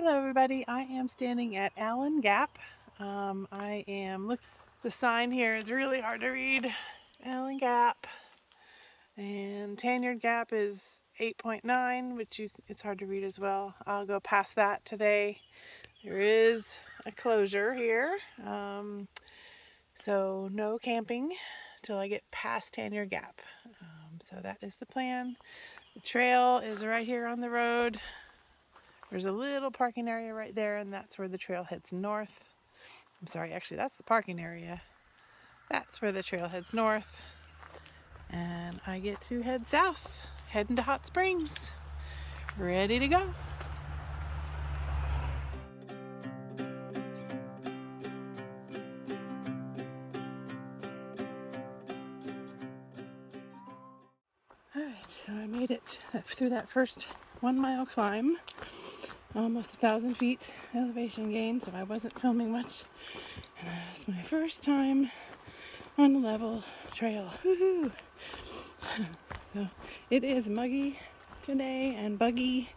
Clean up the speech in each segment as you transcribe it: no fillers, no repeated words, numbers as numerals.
Hello everybody, I am standing at Allen Gap. The sign here is really hard to read. Allen Gap. And Tanyard Gap is 8.9, which it's hard to read as well. I'll go past that today. There is a closure here. So no camping till I get past Tanyard Gap. So that is the plan. The trail is right here on the road. There's a little parking area right there, and that's where the trail heads north. I'm sorry, actually that's the parking area. That's where the trail heads north. And I get to head south, heading to Hot Springs. Ready to go. Alright, so I made it through that first 1 mile climb. Almost 1,000 feet elevation gain, so I wasn't filming much. And it's my first time on a level trail. Woohoo! So it is muggy today and buggy,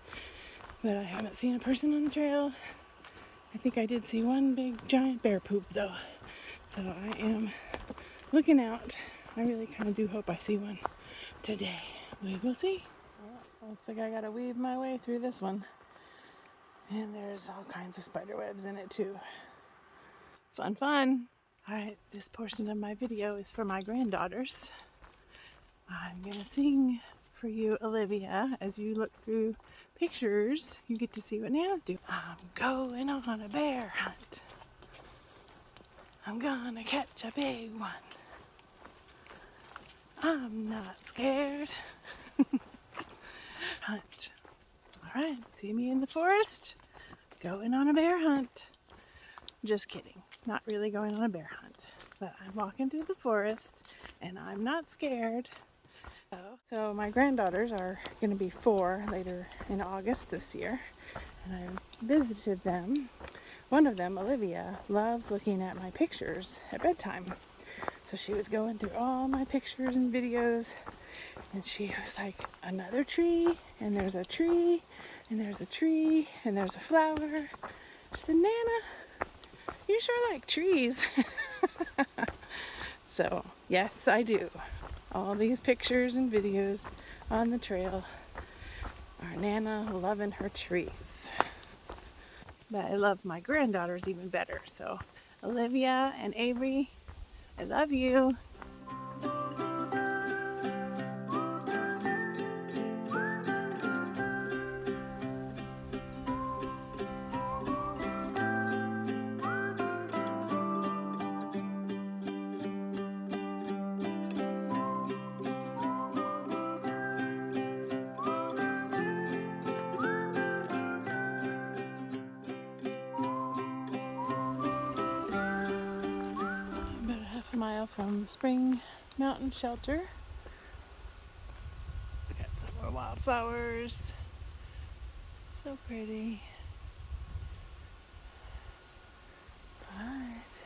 but I haven't seen a person on the trail. I think I did see one big giant bear poop though, so I am looking out. I really kind of do hope I see one today. We will see. Well, looks like I gotta weave my way through this one, and there's all kinds of spider webs in it too. Fun. Alright, this portion of my video is for my granddaughters. I'm gonna sing for you, Olivia. As you look through pictures, you get to see what Nana's do. I'm going on a bear hunt. I'm gonna catch a big one. I'm not scared. Hunt. Alright, see me in the forest? Going on a bear hunt. Just kidding. Not really going on a bear hunt. But I'm walking through the forest and I'm not scared. So my granddaughters are going to be 4 later in August this year, and I visited them. One of them, Olivia, loves looking at my pictures at bedtime. So she was going through all my pictures and videos, and she was like, another tree, and there's a tree, and there's a tree, and there's a flower. She said, Nana, you sure like trees. So yes, I do. All these pictures and videos on the trail are Nana loving her trees. But I love my granddaughters even better. So Olivia and Avery, I love you. Mile from Spring Mountain Shelter. We got some more wildflowers. So pretty. Alright.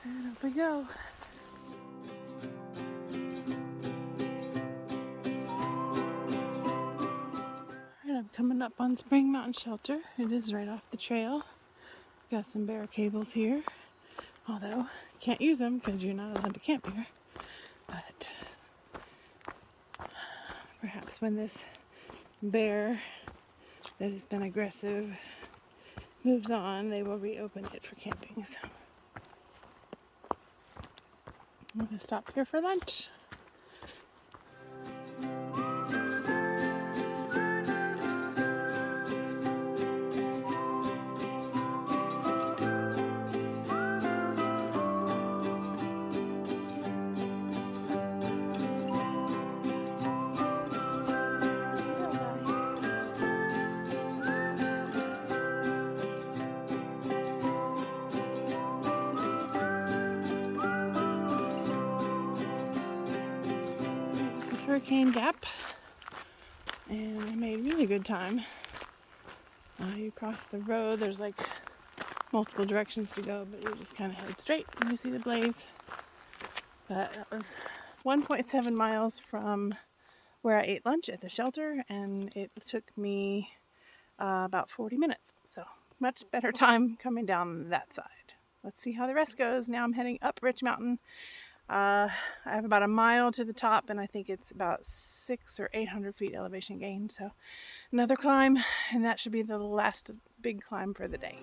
And up we go. Alright, I'm coming up on Spring Mountain Shelter. It is right off the trail. Got some bear cables here. Although, can't use them because you're not allowed to camp here. But perhaps when this bear that has been aggressive moves on, they will reopen it for camping. So I'm going to stop here for lunch. Hurricane Gap, and I made really good time. You cross the road, there's like multiple directions to go, but you just kind of head straight and you see the blaze. But that was 1.7 miles from where I ate lunch at the shelter, and it took me about 40 minutes. So much better time coming down that side. Let's see how the rest goes. Now I'm heading up Rich Mountain. I have about a mile to the top, and I think it's about 600 or 800 feet elevation gain. So another climb, and that should be the last big climb for the day.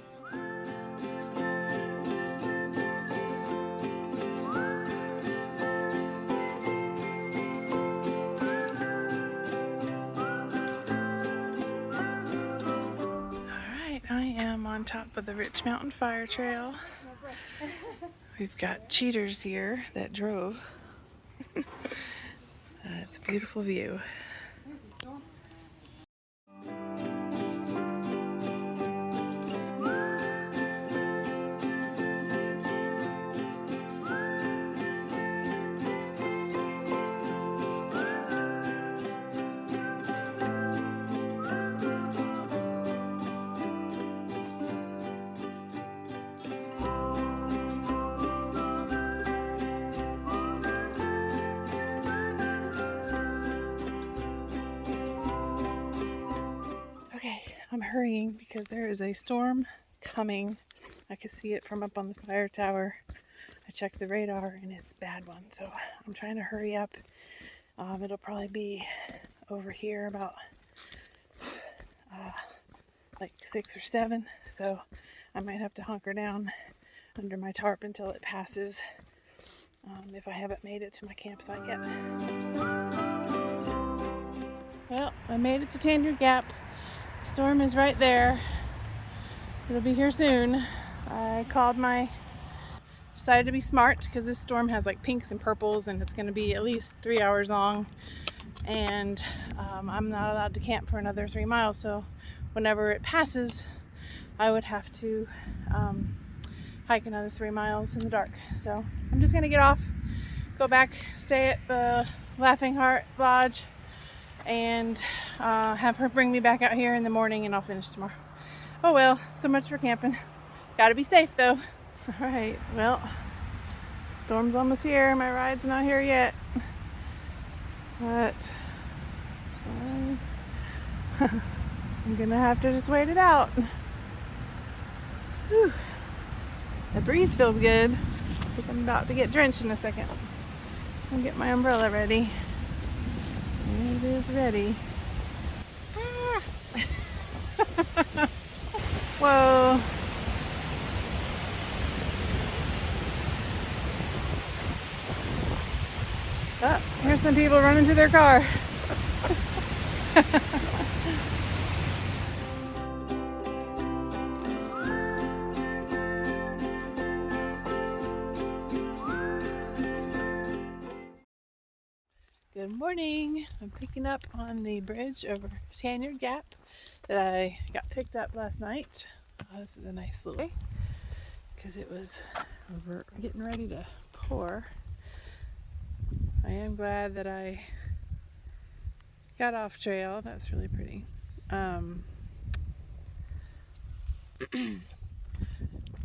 I am on top of the Rich Mountain Fire Trail. We've got cheaters here that drove. It's a beautiful view. Okay, I'm hurrying because there is a storm coming. I can see it from up on the fire tower. I checked the radar and it's a bad one, so I'm trying to hurry up. It'll probably be over here about like 6 or 7, so I might have to hunker down under my tarp until it passes, if I haven't made it to my campsite yet. Well, I made it to Tanyard Gap. The storm is right there. It'll be here soon. I decided to be smart because this storm has like pinks and purples, and it's going to be at least 3 hours long, and I'm not allowed to camp for another 3 miles, so whenever it passes I would have to hike another 3 miles in the dark. So I'm just going to get off, go back, stay at the Laughing Heart Lodge, and have her bring me back out here in the morning, and I'll finish tomorrow. Oh well, so much for camping. Gotta be safe though. Alright, well, storm's almost here. My ride's not here yet, but I'm gonna have to just wait it out. Whew. The breeze feels good. I think I'm about to get drenched in a second. I'll get my umbrella ready. It is ready. Ah. Whoa. Oh, here's some people running to their car. Good morning. I'm picking up on the bridge over Tanyard Gap that I got picked up last night. This is a nice little way because it was getting ready to pour. I am glad that I got off trail. That's really pretty.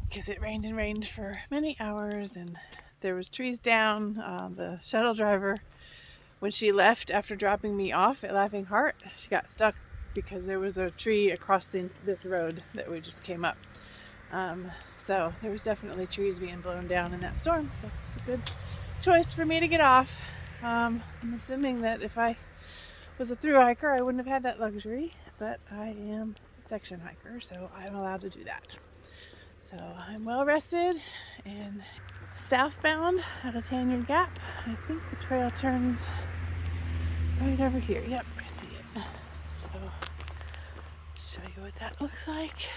Because it rained and rained for many hours, and there was trees down. The shuttle driver, when she left after dropping me off at Laughing Heart, she got stuck because there was a tree across this road that we just came up. So there was definitely trees being blown down in that storm. So it's a good choice for me to get off. I'm assuming that if I was a thru hiker, I wouldn't have had that luxury, but I am a section hiker, so I'm allowed to do that. So I'm well rested and southbound out of Tanyard Gap. I think the trail turns right over here. Yep, I see it. So show you what that looks like.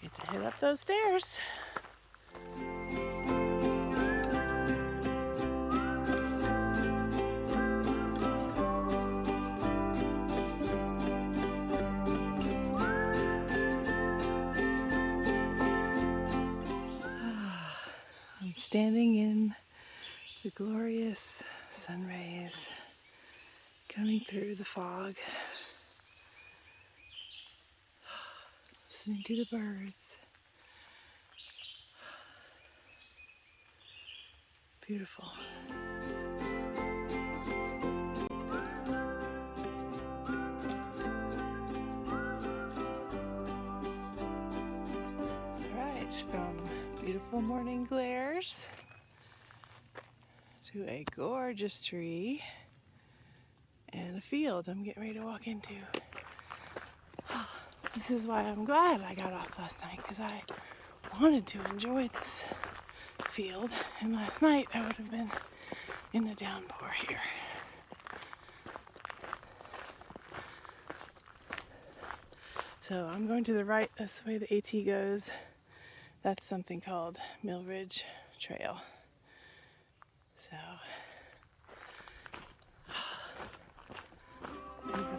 Get to head up those stairs. I'm standing in the glorious sun rays coming through the fog, listening to the birds. Beautiful. Beautiful morning glares to a gorgeous tree and a field I'm getting ready to walk into. This is why I'm glad I got off last night, because I wanted to enjoy this field, and last night I would have been in a downpour here. So I'm going to the right, that's the way the AT goes. That's something called Mill Ridge Trail. So, beautiful.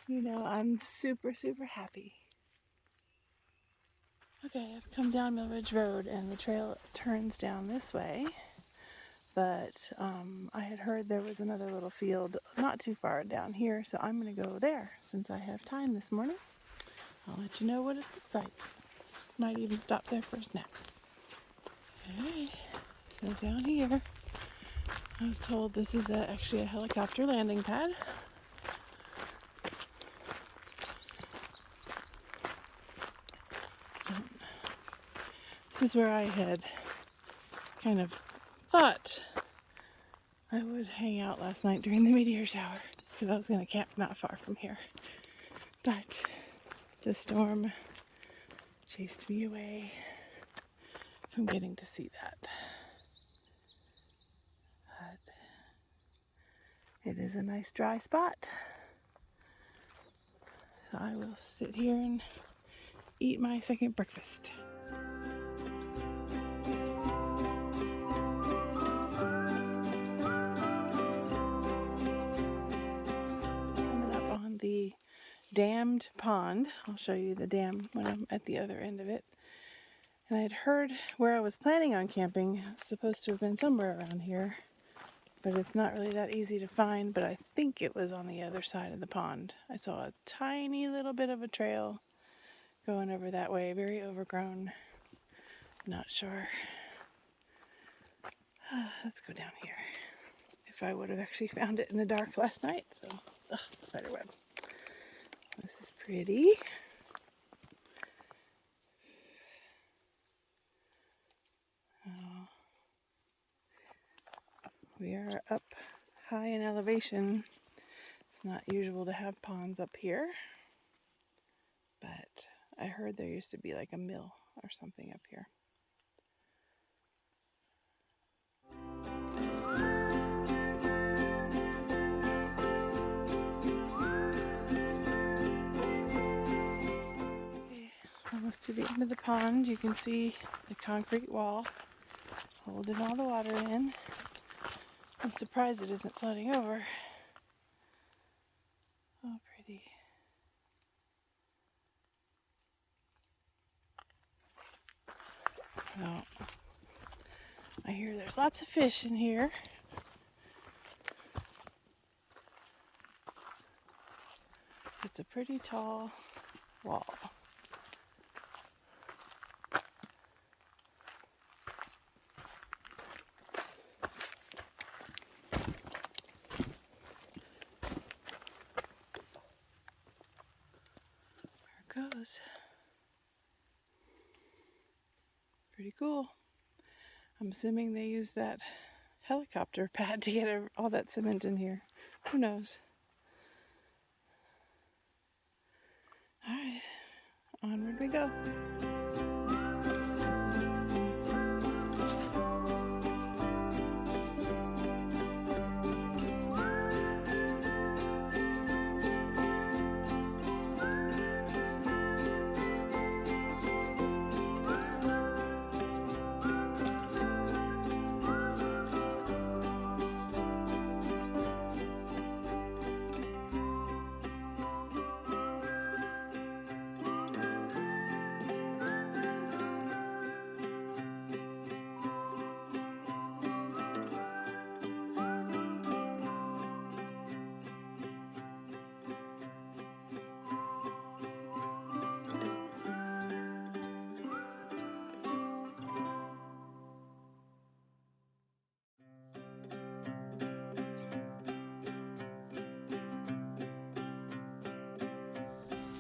You know, I'm super, super happy. Okay, I've come down Mill Ridge Road and the trail turns down this way, but I had heard there was another little field not too far down here, so I'm going to go there since I have time this morning. I'll let you know what it looks like. Might even stop there for a snack. Okay, so down here, I was told this is actually a helicopter landing pad. This is where I had kind of thought I would hang out last night during the meteor shower, because I was going to camp not far from here. But the storm chased me away from getting to see that. But it is a nice dry spot. So I will sit here and eat my second breakfast. Coming up on the dammed pond. I'll show you the dam when I'm at the other end of it. And I had heard where I was planning on camping was supposed to have been somewhere around here, but it's not really that easy to find, but I think it was on the other side of the pond. I saw a tiny little bit of a trail going over that way, very overgrown. Not sure. Let's go down here. If I would have actually found it in the dark last night, so, spiderweb. This is pretty. We are up high in elevation. It's not usual to have ponds up here, but I heard there used to be like a mill or something up here. Okay, almost to the end of the pond. You can see the concrete wall holding all the water in. I'm surprised it isn't flooding over. Oh, pretty. Well, I hear there's lots of fish in here. It's a pretty tall wall. There it goes. Pretty cool. I'm assuming they used that helicopter pad to get all that cement in here. Who knows? All right, onward we go.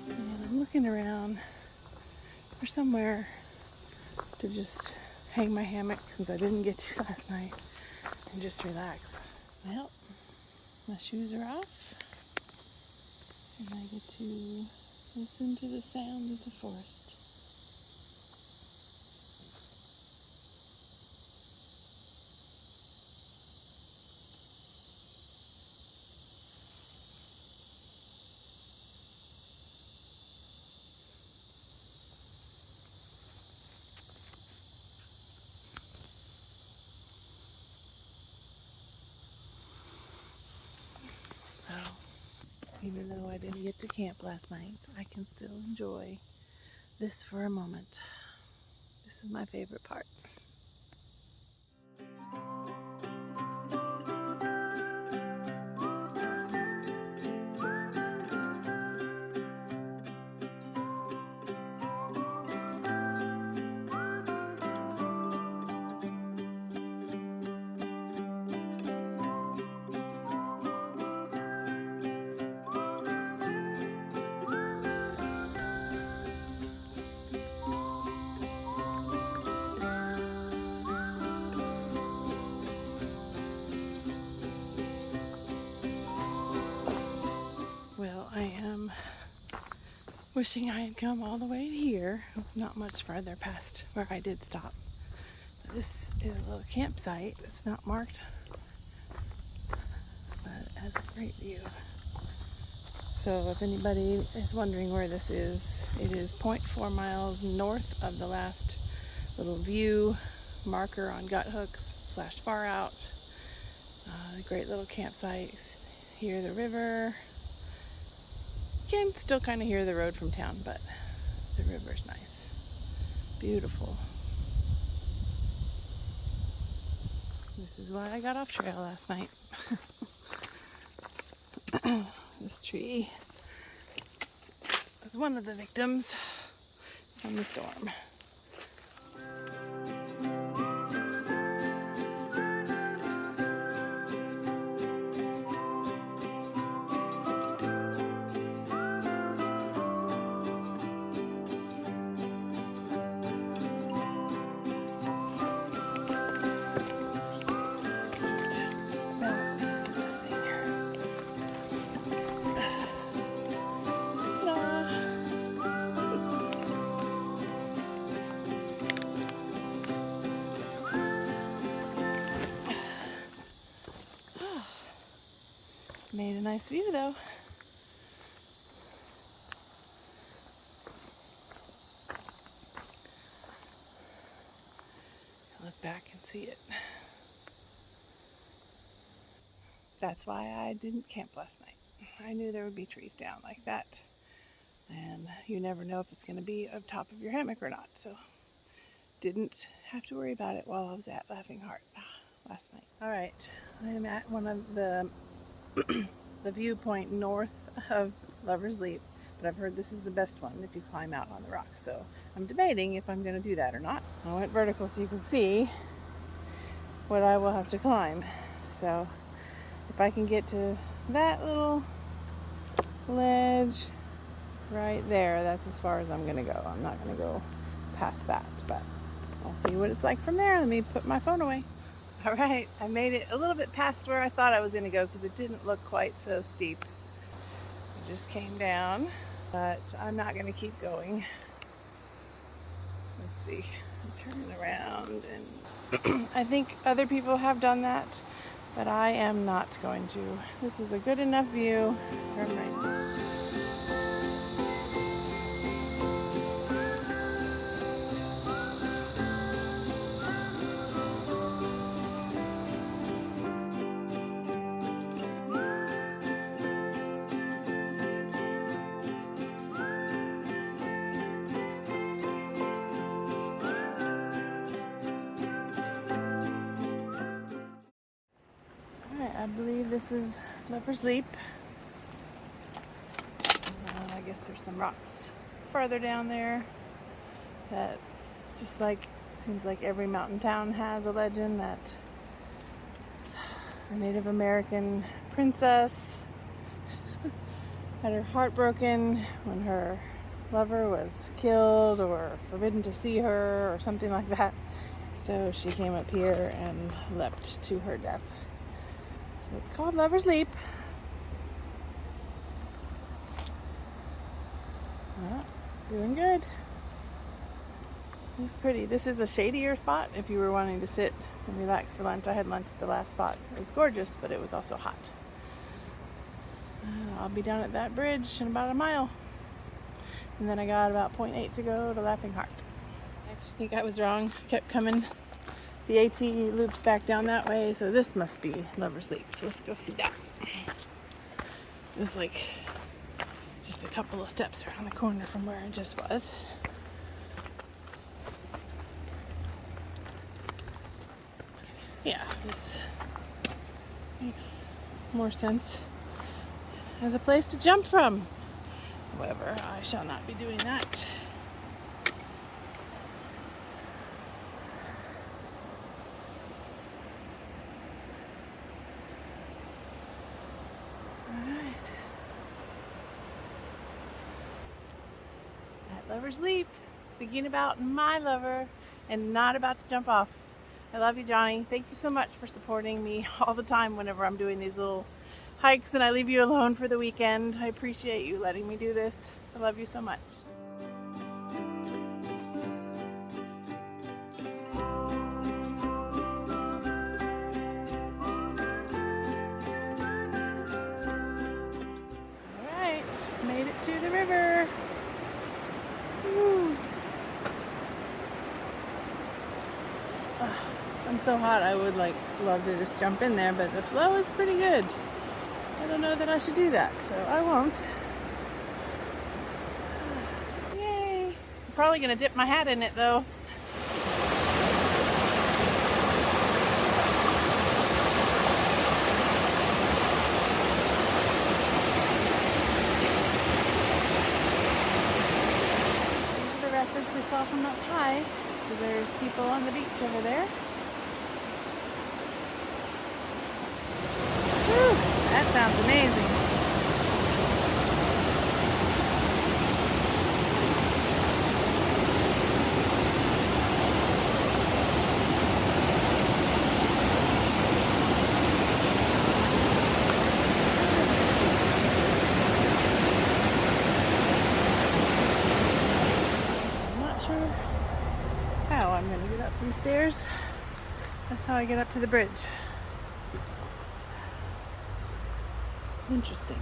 And I'm looking around for somewhere to just hang my hammock since I didn't get to last night and just relax. Well, my shoes are off and I get to listen to the sound of the forest. So, even though I didn't get to camp last night, I can still enjoy this for a moment. This is my favorite part. Well, I am wishing I had come all the way here. It's not much farther past where I did stop. This is a little campsite. It's not marked, but it has a great view. So if anybody is wondering where this is, it is 0.4 miles north of the last little view marker on Guthooks / Far Out. A great little campsite. Hear the river. You can still kind of hear the road from town, but the river's nice. Beautiful. This is why I got off trail last night. This tree was one of the victims from the storm. made a nice view though. Look back and see it. That's why I didn't camp last night. I knew there would be trees down like that, and you never know if it's going to be up top of your hammock or not, so didn't have to worry about it while I was at Laughing Heart last night. All right, I am at one of the the viewpoint north of Lover's Leap, but I've heard this is the best one if you climb out on the rocks, so I'm debating if I'm going to do that or not. I went vertical so you can see what I will have to climb. So if I can get to that little ledge right there, that's as far as I'm going to go. I'm not going to go past that, but I'll see what it's like from there. Let me put my phone away. All right, I made it a little bit past where I thought I was going to go because it didn't look quite so steep. I just came down, but I'm not going to keep going. Let's see, I'm turning around, and I think other people have done that, but I am not going to. This is a good enough view from right now. I believe this is Lover's Leap. I guess there's some rocks farther down there that just like, seems like every mountain town has a legend that a Native American princess had her heart broken when her lover was killed or forbidden to see her or something like that. So she came up here and leapt to her death. It's called Lover's Leap. Well, doing good. It's pretty. This is a shadier spot if you were wanting to sit and relax for lunch. I had lunch at the last spot. It was gorgeous, but it was also hot. I'll be down at that bridge in about a mile. And then I got about 0.8 to go to Laughing Heart. I actually think I was wrong. Kept coming. The AT loops back down that way, so this must be Lover's Leap. So let's go see that. It was like just a couple of steps around the corner from where I just was. Yeah, this makes more sense as a place to jump from. However, I shall not be doing that. Lover's Leap, thinking about my lover and not about to jump off. I love you, Johnny. Thank you so much for supporting me all the time whenever I'm doing these little hikes and I leave you alone for the weekend. I appreciate you letting me do this. I love you so much. All right, made it to the river. I'm so hot I would love to just jump in there, but the flow is pretty good. I don't know that I should do that, so I won't. Yay! I'm probably gonna dip my hat in it though. These are the rapids we saw from up high. So there's people on the beach over there. Whew, that sounds amazing. I'm not sure how I'm going to get up these stairs. That's how I get up to the bridge. Interesting.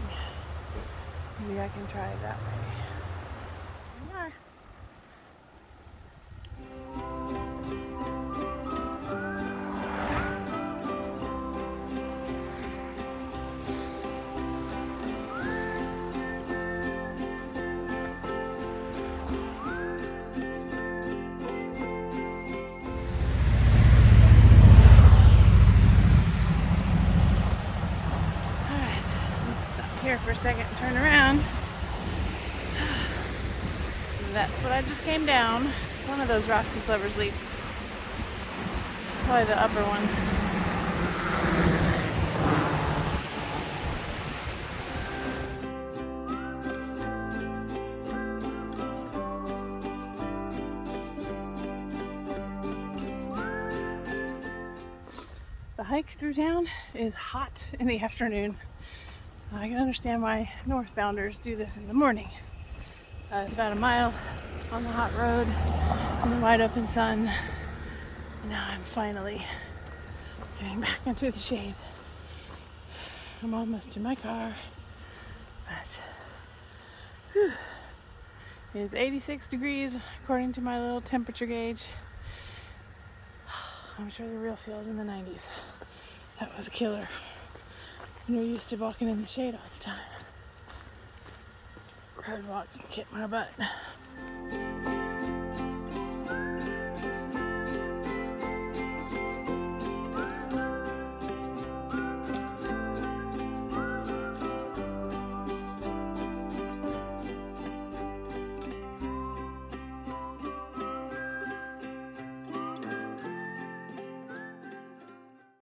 Maybe I can try it that way. Here we are. Here for a second and turn around. That's what I just came down. One of those rocks is Lover's Leap. Probably the upper one. The hike through town is hot in the afternoon. I can understand why northbounders do this in the morning. It's about a mile on the hot road in the wide open sun. And now I'm finally getting back into the shade. I'm almost in my car, but whew, it is 86 degrees according to my little temperature gauge. I'm sure the real feel is in the 90s. That was a killer. And we're used to walking in the shade all the time. Road walk can kick my butt.